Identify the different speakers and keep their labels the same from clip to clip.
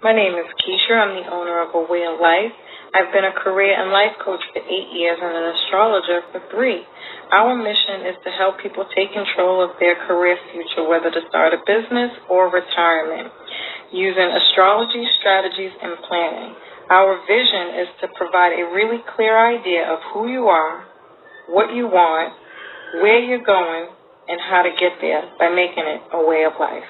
Speaker 1: My name is Keisha. I'm the owner of A Way of Life. I've been a career and life coach for 8 years and an astrologer for 3. Our mission is to help people take control of their career future, whether to start a business or retirement, using astrology, strategies, and planning. Our vision is to provide a really clear idea of who you are, what you want, where you're going, and how to get there by making it a way of life.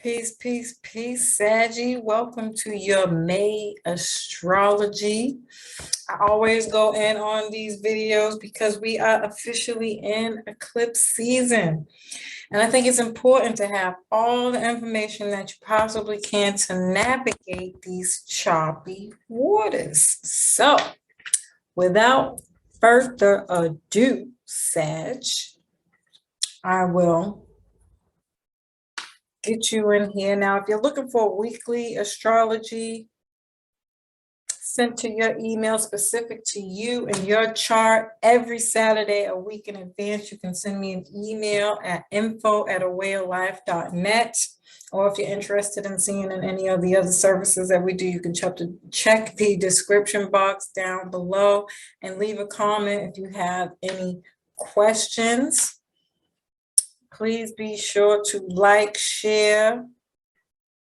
Speaker 2: Peace, peace, peace, Saggy. Welcome to your May astrology. I always go in on these videos because we are officially in eclipse season. And I think it's important to have all the information that you possibly can to navigate these choppy waters. So, without further ado, Sag, I will get you in here. Now, if you're looking for weekly astrology sent to your email specific to you and your chart every Saturday a week in advance, you can send me an email at info@awayoflife.net. Or if you're interested in seeing any of the other services that we do, you can check the description box down below and leave a comment if you have any questions. Please be sure to like, share,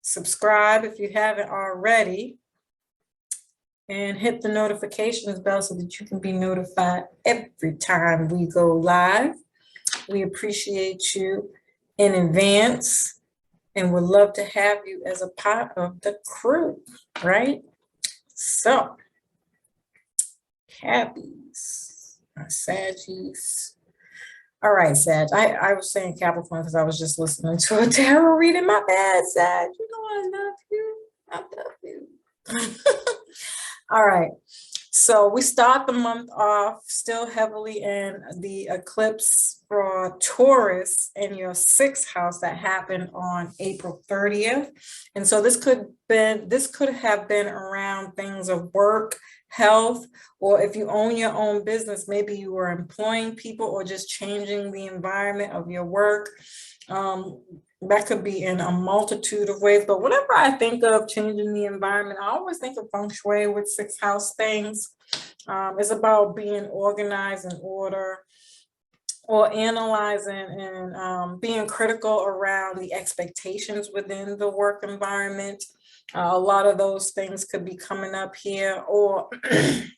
Speaker 2: subscribe if you haven't already, and hit the notifications bell so that you can be notified every time we go live. We appreciate you in advance and would love to have you as a part of the crew, right? So, Cappies, Saggies. All right, Sag. I was saying Capricorn because I was just listening to a tarot reading. My bad, Sag. You know I love you. I love you. All right. So we start the month off still heavily in the eclipse for Taurus in your 6th house that happened on April 30th. And so this could have been around things of work, health, or if you own your own business, maybe you were employing people or just changing the environment of your work. That could be in a multitude of ways, but whenever I think of changing the environment, I always think of feng shui with 6th house things. It's about being organized in order, or analyzing and being critical around the expectations within the work environment. A lot of those things could be coming up here, or if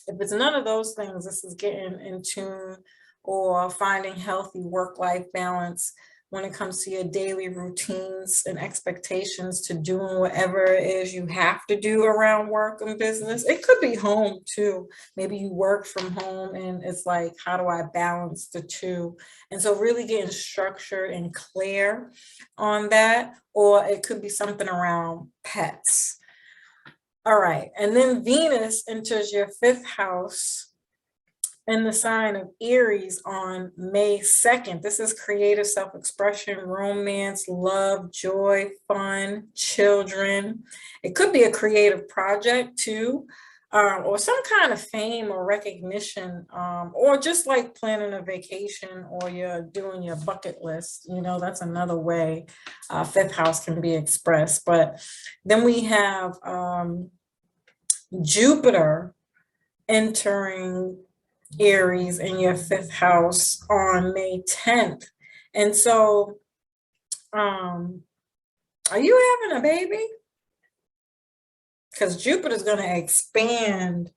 Speaker 2: it's none of those things, this is getting in tune or finding healthy work-life balance when it comes to your daily routines and expectations to doing whatever it is you have to do around work and business. It could be home too. Maybe you work from home and it's like, how do I balance the two? And so really getting structured and clear on that, or it could be something around pets. All right, and then Venus enters your 5th house in the sign of Aries on May 2nd. This is creative self-expression, romance, love, joy, fun, children. It could be a creative project too, or some kind of fame or recognition, or just like planning a vacation, or you're doing your bucket list. You know, that's another way 5th house can be expressed. But then we have Jupiter entering Aries in your 5th house on May 10th. And so, are you having a baby? Because Jupiter's going to expand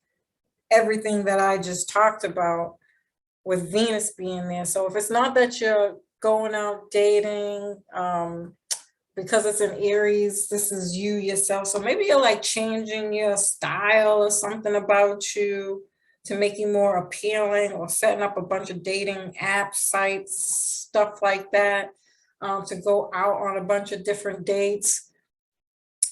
Speaker 2: everything that I just talked about with Venus being there. So if it's not that you're going out dating, because it's in Aries, this is you yourself. So maybe you're like changing your style or something about you to make you more appealing, or setting up a bunch of dating app sites, stuff like that, to go out on a bunch of different dates.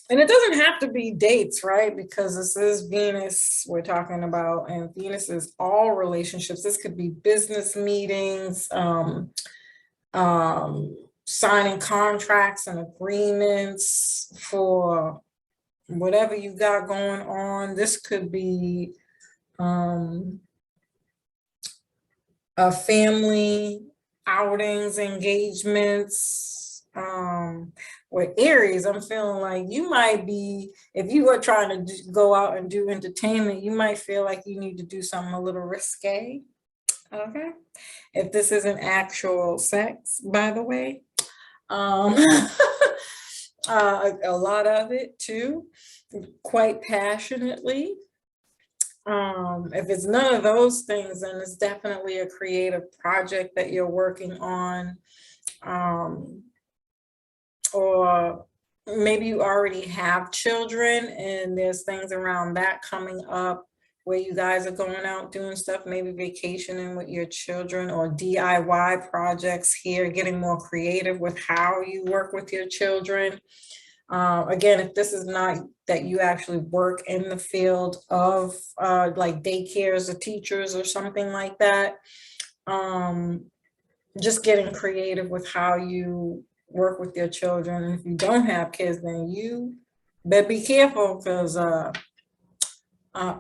Speaker 2: And it doesn't have to be dates, right? Because this is Venus we're talking about, and Venus is all relationships. This could be business meetings, signing contracts and agreements for whatever you got going on. This could be a family outings, engagements, With Aries, I'm feeling like you might be, if you are trying to go out and do entertainment, you might feel like you need to do something a little risque. Okay. If this isn't actual sex, by the way. Um, a lot of it too, quite passionately. If it's none of those things, then it's definitely a creative project that you're working on. Or maybe you already have children and there's things around that coming up where you guys are going out doing stuff, maybe vacationing with your children, or DIY projects here, getting more creative with how you work with your children. Again, if this is not that you actually work in the field of like daycares or teachers or something like that, just getting creative with how you work with your children. And if you don't have kids, then you better be careful, because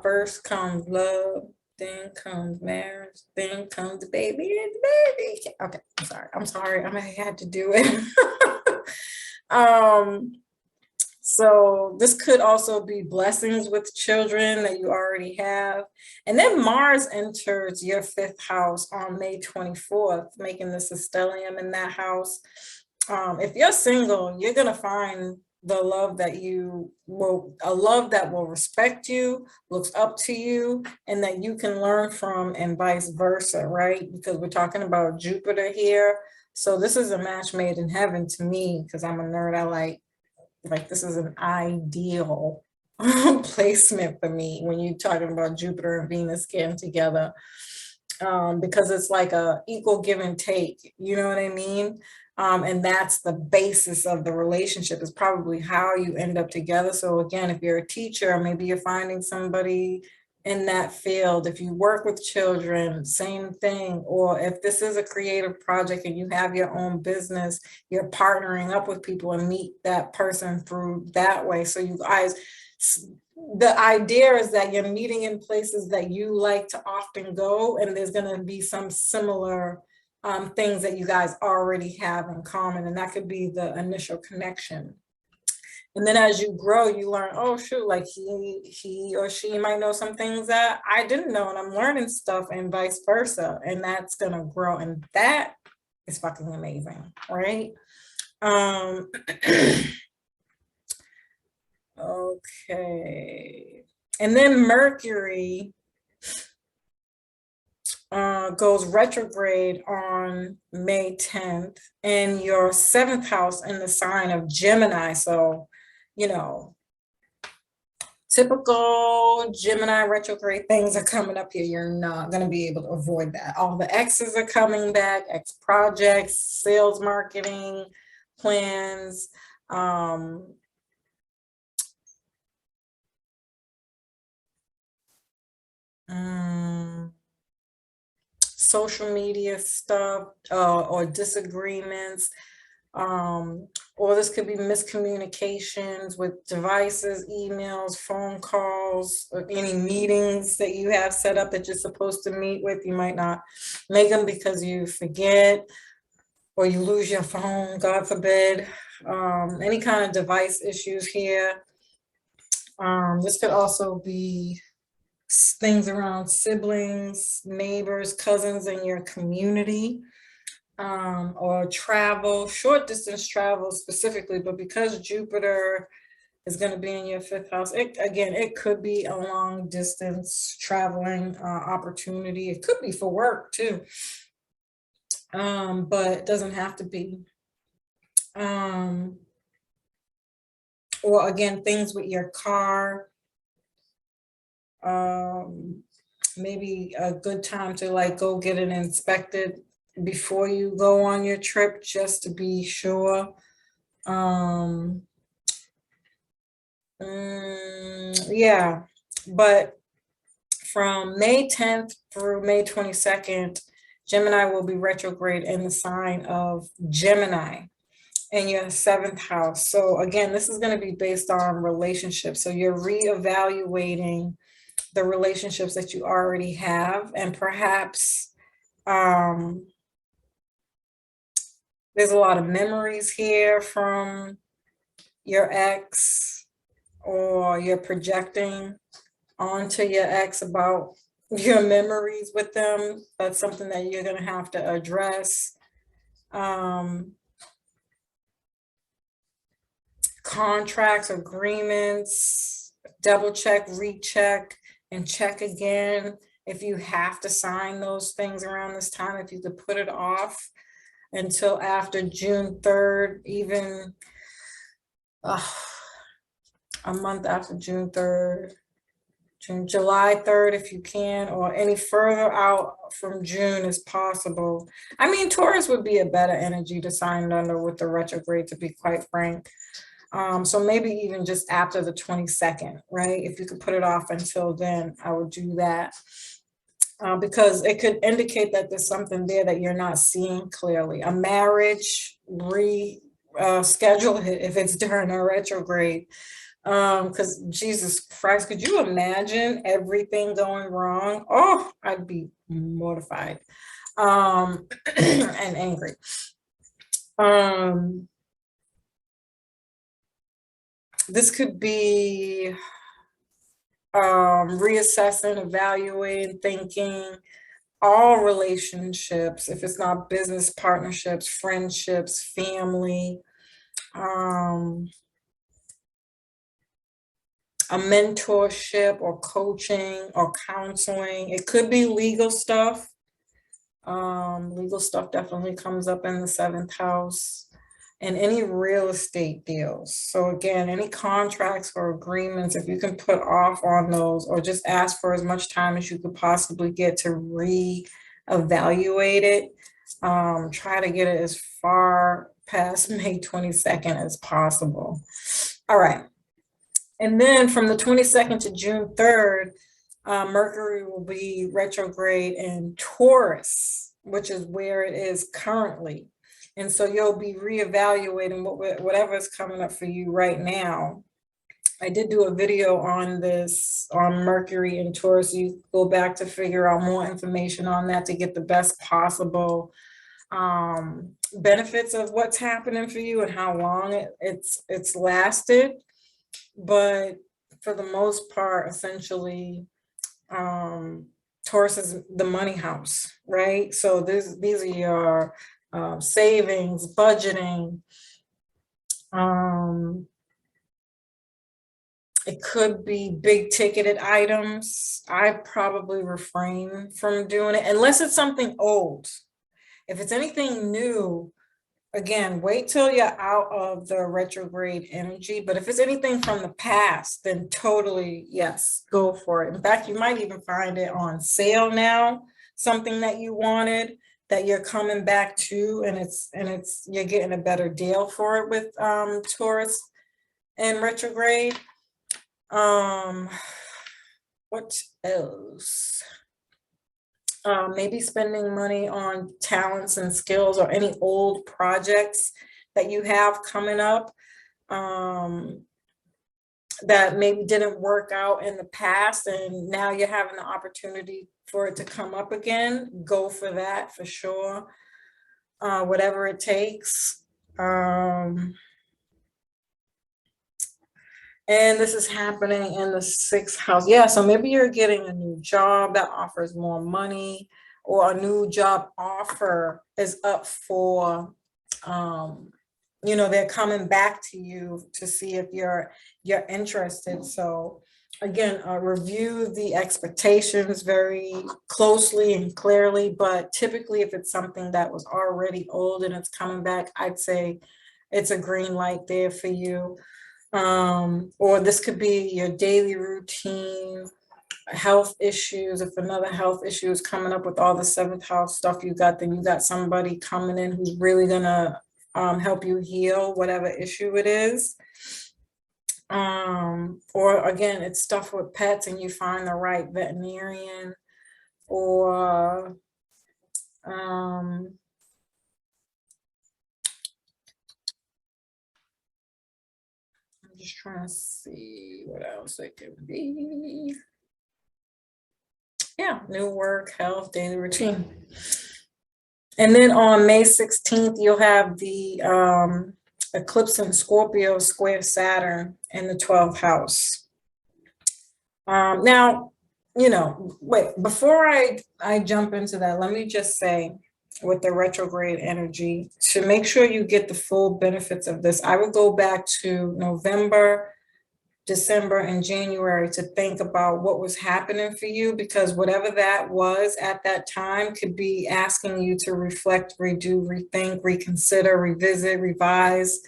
Speaker 2: first comes love, then comes marriage, then comes the baby and the baby. Okay, I'm sorry, I had to do it. So this could also be blessings with children that you already have. And then Mars enters your 5th house on May 24th, making this a stellium in that house. If you're single, you're going to find the love that a love that will respect you, looks up to you, and that you can learn from, and vice versa, right? Because we're talking about Jupiter here. So this is a match made in heaven to me, because I'm a nerd. I like this is an ideal placement for me when you're talking about Jupiter and Venus getting together, because it's like a equal give and take, you know what I mean? And that's the basis of the relationship, is probably how you end up together. So again, if you're a teacher, maybe you're finding somebody in that field. If you work with children, same thing. Or if this is a creative project and you have your own business, you're partnering up with people and meet that person through that way. So you guys, the idea is that you're meeting in places that you like to often go, and there's going to be some similar things that you guys already have in common, and that could be the initial connection. And then as you grow, you learn, oh shoot, like he or she might know some things that I didn't know, and I'm learning stuff, and vice versa. And that's gonna grow, and that is fucking amazing, right? Okay. And then Mercury goes retrograde on May 10th, in your 7th house in the sign of Gemini. So, you know, typical Gemini retrograde things are coming up here. You're not going to be able to avoid that. All the X's are coming back, X projects, sales, marketing plans, social media stuff, or disagreements, or this could be miscommunications with devices, emails, phone calls, or any meetings that you have set up that you're supposed to meet with. You might not make them because you forget, or you lose your phone, God forbid. Any kind of device issues here. This could also be things around siblings, neighbors, cousins in your community, or travel, short distance travel specifically. But because Jupiter is going to be in your 5th house, it could be a long distance traveling opportunity. It could be for work too, but it doesn't have to be. Or again, things with your car. Maybe a good time to like go get it inspected before you go on your trip, just to be sure. Yeah, but from May 10th through May 22nd, Gemini will be retrograde in the sign of Gemini in your 7th house. So again, this is going to be based on relationships. So you're reevaluating the relationships that you already have, and perhaps there's a lot of memories here from your ex, or you're projecting onto your ex about your memories with them. That's something that you're going to have to address. Contracts, agreements, double check, recheck, and check again. If you have to sign those things around this time, if you could put it off until after June 3rd, even a month after June 3rd, July 3rd, if you can, or any further out from June as possible. I mean, Taurus would be a better energy to sign under with the retrograde, to be quite frank. So maybe even just after the 22nd, right? If you could put it off until then, I would do that. Because it could indicate that there's something there that you're not seeing clearly. A marriage, schedule it if it's during a retrograde. Because Jesus Christ, could you imagine everything going wrong? Oh, I'd be mortified and angry. This could be reassessing, evaluating, thinking, all relationships, if it's not business partnerships, friendships, family, a mentorship or coaching or counseling. It could be legal stuff. Legal stuff definitely comes up in the 7th house. And any real estate deals. So again, any contracts or agreements, if you can put off on those, or just ask for as much time as you could possibly get to re-evaluate it. Try to get it as far past May 22nd as possible. All right. And then from the 22nd to June 3rd, Mercury will be retrograde in Taurus, which is where it is currently. And so you'll be reevaluating whatever is coming up for you right now. I did do a video on this, on Mercury and Taurus. You go back to figure out more information on that to get the best possible benefits of what's happening for you and how long it's lasted. But for the most part, essentially, Taurus is the money house, right? So these are your savings, budgeting. It could be big ticketed items. I probably refrain from doing it unless it's something old. If it's anything new, again, wait till you're out of the retrograde energy. But if it's anything from the past, then totally, yes, go for it. In fact, you might even find it on sale now, something that you wanted that you're coming back to, and you're getting a better deal for it with Taurus and retrograde. What else? Maybe spending money on talents and skills or any old projects that you have coming up that maybe didn't work out in the past, and now you're having the opportunity for it to come up again. Go for that for sure. Whatever it takes. And this is happening in the 6th house. Yeah, so maybe you're getting a new job that offers more money, or a new job offer is up for, they're coming back to you to see if you're interested. So again, review the expectations very closely and clearly, but typically if it's something that was already old and it's coming back, I'd say it's a green light there for you. Or this could be your daily routine, health issues. If another health issue is coming up with all the 7th house stuff you got, then you got somebody coming in who's really gonna help you heal whatever issue it is. Or again, it's stuff with pets and you find the right veterinarian, or I'm just trying to see what else it could be. Yeah, new work, health, daily routine. And then on May 16th, you'll have the eclipse in Scorpio square Saturn in the 12th house. Now, wait, before I jump into that, let me just say with the retrograde energy, to make sure you get the full benefits of this, I would go back to November, December, and January to think about what was happening for you, because whatever that was at that time could be asking you to reflect, redo, rethink, reconsider, revisit, revise.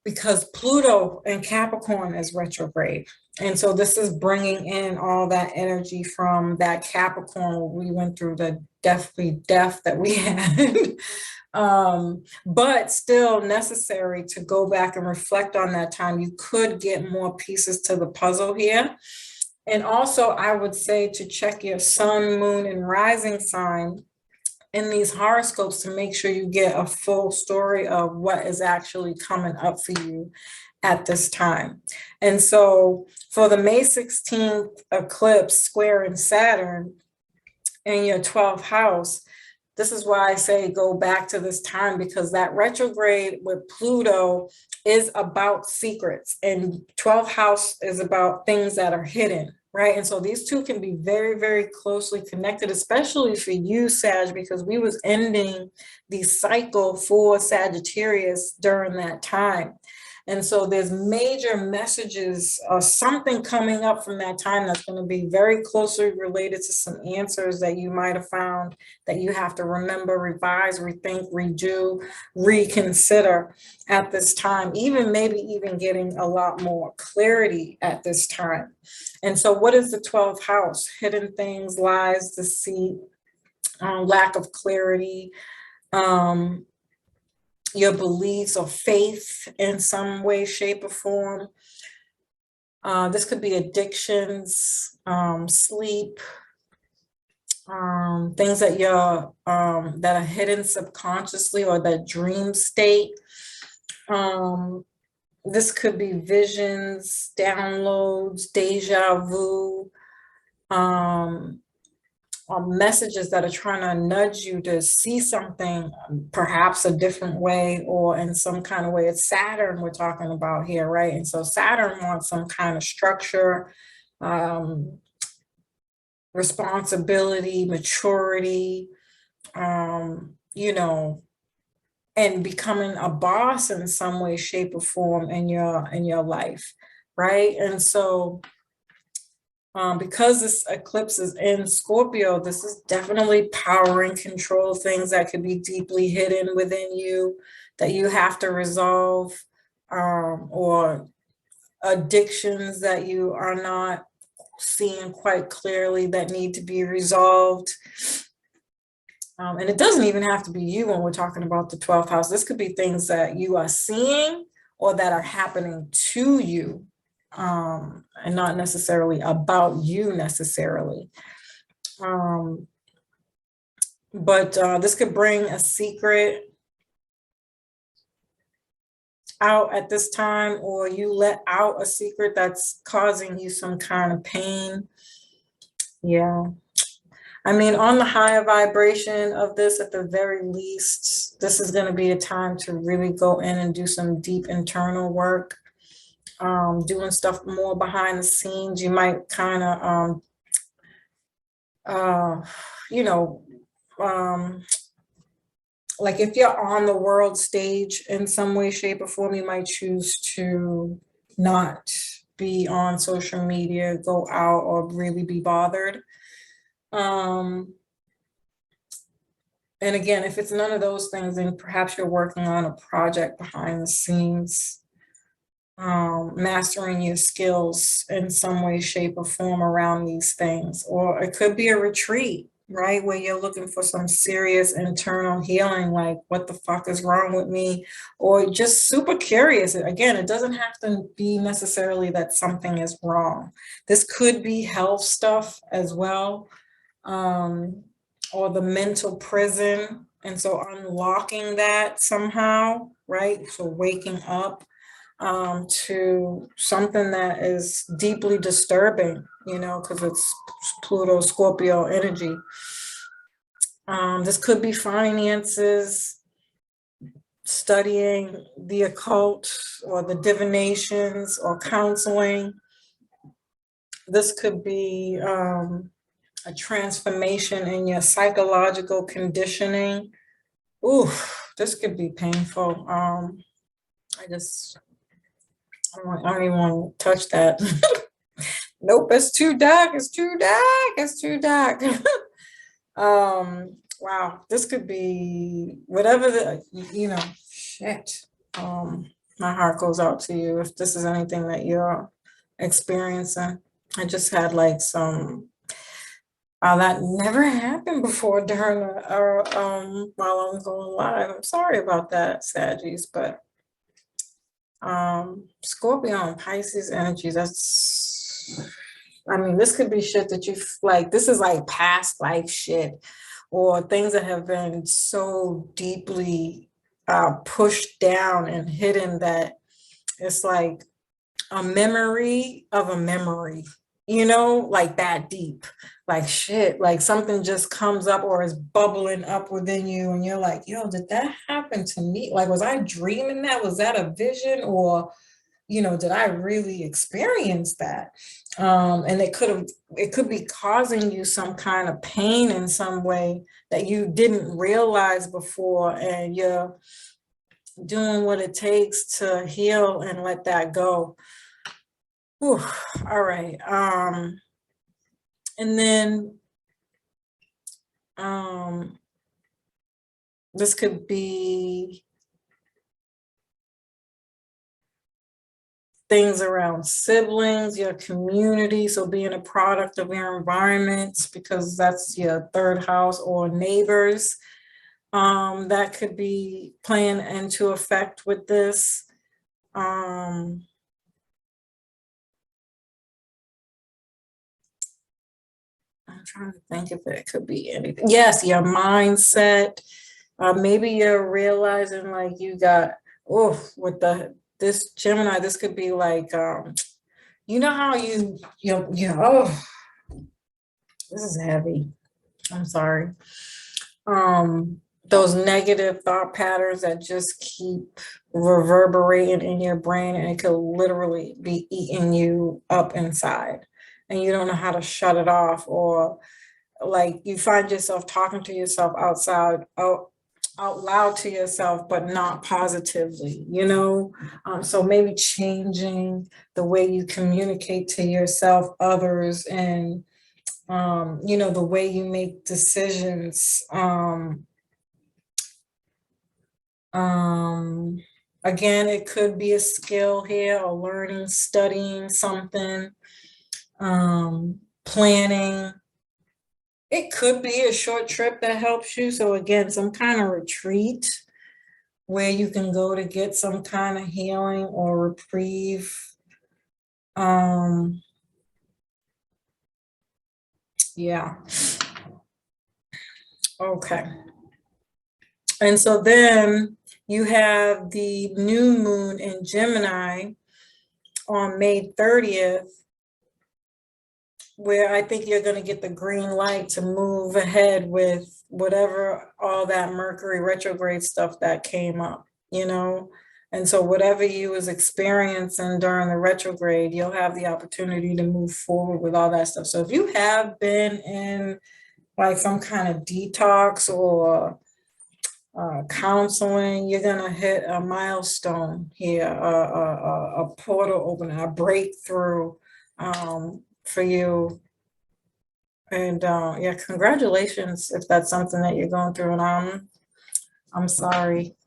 Speaker 2: Because Pluto in Capricorn is retrograde. And so this is bringing in all that energy from that Capricorn. We went through the deathly death that we had, but still necessary to go back and reflect on that time. You could get more pieces to the puzzle here. And also, I would say to check your sun, moon, and rising sign in these horoscopes to make sure you get a full story of what is actually coming up for you at this time. And so for the May 16th eclipse square in Saturn in your 12th house, this is why I say go back to this time, because that retrograde with Pluto is about secrets, and 12th house is about things that are hidden. Right. And so these two can be very, very closely connected, especially for you, Sag, because we was ending the cycle for Sagittarius during that time. And so there's major messages or something coming up from that time that's going to be very closely related to some answers that you might have found that you have to remember, revise, rethink, redo, reconsider at this time, maybe even getting a lot more clarity at this time. And so what is the 12th house? Hidden things, lies, deceit, lack of clarity, your beliefs or faith in some way, shape, or form. This could be addictions, sleep, things that that are hidden subconsciously, or that dream state. This could be visions, downloads, deja vu, or messages that are trying to nudge you to see something perhaps a different way or in some kind of way. It's Saturn we're talking about here, right? And so Saturn wants some kind of structure, responsibility, maturity, and becoming a boss in some way, shape, or form in your life, right? And so because this eclipse is in Scorpio, this is definitely power and control, things that could be deeply hidden within you that you have to resolve, or addictions that you are not seeing quite clearly that need to be resolved. And it doesn't even have to be you when we're talking about the 12th house. This could be things that you are seeing or that are happening to you, and not necessarily about you necessarily. But this could bring a secret out at this time, or you let out a secret that's causing you some kind of pain. Yeah. I mean, on the higher vibration of this, at the very least, this is going to be a time to really go in and do some deep internal work, doing stuff more behind the scenes. You might kind of, like if you're on the world stage in some way, shape, or form, you might choose to not be on social media, go out, or really be bothered. And again, if it's none of those things, then perhaps you're working on a project behind the scenes, mastering your skills in some way, shape, or form around these things. Or it could be a retreat, right, where you're looking for some serious internal healing, like what the fuck is wrong with me, or just super curious. Again, it doesn't have to be necessarily that something is wrong. This could be health stuff as well, or the mental prison. And so unlocking that somehow, right? So waking up to something that is deeply disturbing, because it's Pluto, Scorpio energy. This could be finances, studying the occult or the divinations or counseling. This could be a transformation in your psychological conditioning. Ooh, this could be painful. I don't even want to touch that. Nope, it's too dark. It's too dark. It's too dark. Wow, this could be whatever shit. My heart goes out to you if this is anything that you're experiencing. I just had like some that never happened before during while I'm going live. I'm sorry about that, Saggies, but Scorpio and Pisces energy, this could be shit that you like, this is like past life shit or things that have been so deeply pushed down and hidden that it's like a memory of a memory, like that deep, like shit, like something just comes up or is bubbling up within you and you're like, yo, did that happen to me? Like, was I dreaming that? Was that a vision? Or did I really experience that? And it could be causing you some kind of pain in some way that you didn't realize before, and you're doing what it takes to heal and let that go. Whew. All right. And then this could be things around siblings, your community, so being a product of your environments, because that's your third house, or neighbors. That could be playing into effect with this. I'm trying to think if it could be anything. Yes, your mindset. Maybe you're realizing like you got, with this Gemini, this could be like, you know how this is heavy. I'm sorry. Those negative thought patterns that just keep reverberating in your brain, and it could literally be eating you up inside, and you don't know how to shut it off, or like you find yourself talking to yourself out loud to yourself, but not positively, so maybe changing the way you communicate to yourself, others, and the way you make decisions. Again, it could be a skill here, or learning, studying something, planning. It could be a short trip that helps you. So again, some kind of retreat where you can go to get some kind of healing or reprieve. Yeah. Okay. And so then you have the new moon in Gemini on May 30th, where I think you're going to get the green light to move ahead with whatever, all that Mercury retrograde stuff that came up, And so whatever you was experiencing during the retrograde, you'll have the opportunity to move forward with all that stuff. So if you have been in like some kind of detox or counseling, you're going to hit a milestone here, a portal opening, a breakthrough for you. And congratulations if that's something that you're going through. And I'm sorry.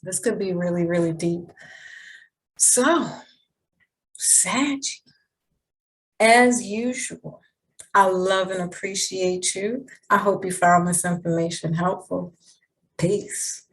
Speaker 2: This could be really, really deep. So, Sag, as usual, I love and appreciate you. I hope you found this information helpful. Peace.